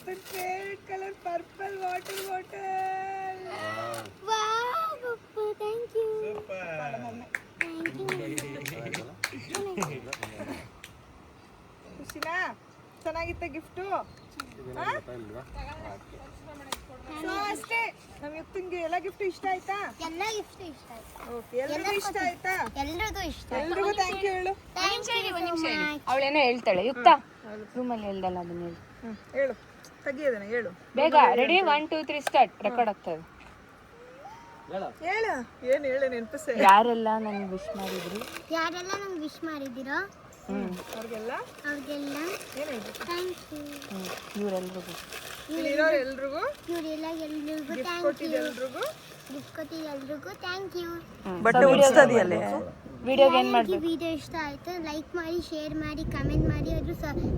Favourite colour purple water bottle. Wow ಪಪ್ಪ, ಥ್ಯಾಂಕ್ ಯು. ಖುಷಿನಾ? ಚೆನ್ನಾಗಿತ್ತ ಗಿಫ್ಟು? ಸೊ ಅಷ್ಟೇ, ನಮ್ಮ ಯುಕ್ತಿಂಗೆ ಎಲ್ಲ ಗಿಫ್ಟ್ ಇಷ್ಟ ಆಯ್ತಾ? ಎಲ್ಲ ಗಿಫ್ಟ್ ಇಷ್ಟ ಆಯ್ತು. ಓಕೆ, ಎಲ್ಲರಿಗೂ ಇಷ್ಟ ಆಯ್ತಾ? ಎಲ್ರಿಗೂ ಇಷ್ಟ. ಎಲ್ರಿಗೂ ಥ್ಯಾಂಕ್ ಯು ಹೇಳು. ಅವಳೇನೋ ಹೇಳ್ತಾಳೆ. ಯುಕ್ತ ರೂಮಲ್ಲಿ ಹೇಳ್ದಲ್ಲ ಅದನ್ನ ಹೇಳು. ಹೇಳು, ತೆಗಿಯೋದನ್ನ ಹೇಳು. ಬೇಗ ರೆಡಿ, 1 2 3 ಸ್ಟಾರ್ಟ್. ರೆಕಾರ್ಡ್ ಆಗ್ತದೆ. ಹೇಳು, ಏನು ಹೇಳು, ನೆನಪಿಸೆ. ಯಾರೆಲ್ಲ ನನಗೆ ವಿಶ್ ಮಾಡಿದ್ರು, ಯಾರೆಲ್ಲ ನಂಗೆ ವಿಶ್ ಮಾಡಿದ್ದೀರೋ ಅವ್ರಿಗೆಲ್ಲ ಅವ್ರಿಗೆಲ್ಲ ಏನು ಹೇಳ್ಬೇಕು? Thank you. ಇವರೆಲ್ರಿಗೂ ಇಲ್ಲಿರೋರು ಎಲ್ರಿಗೂ, ಇವರೆಲ್ಲ ಎಲ್ರಿಗೂ ಗಿಫ್ಟ್ ಥ್ಯಾಂಕ್ ಕೊಟ್ಟಿದ್ದು ಯು. ಎಲ್ರಿಗೂ ಗಿಫ್ಟ್ ಕೊಟ್ಟಿದ್ದು ಎಲ್ರಿಗೂ ಥ್ಯಾಂಕ್ ಯು. ಬಟ್ಟೆ ಉಡ್ಸ್ತದಿಯಲ್ಲೇ ವಿಡಿಯೋಗೆ ಏನು ಯಾರಿಗೆ ವಿಡಿಯೋ ಇಷ್ಟ ಆಯಿತು ಲೈಕ್ ಮಾಡಿ, ಶೇರ್ ಮಾಡಿ, ಕಮೆಂಟ್ ಮಾಡಿ, ಅದು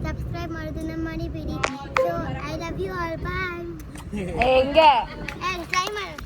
ಸಬ್ಸ್ಕ್ರೈಬ್ ಮಾಡೋದನ್ನ ಮರಿಬೇಡಿ. So I love you all, bye. ಹೆಂಗೆ ಟ್ರೈ ಮಾಡಿ.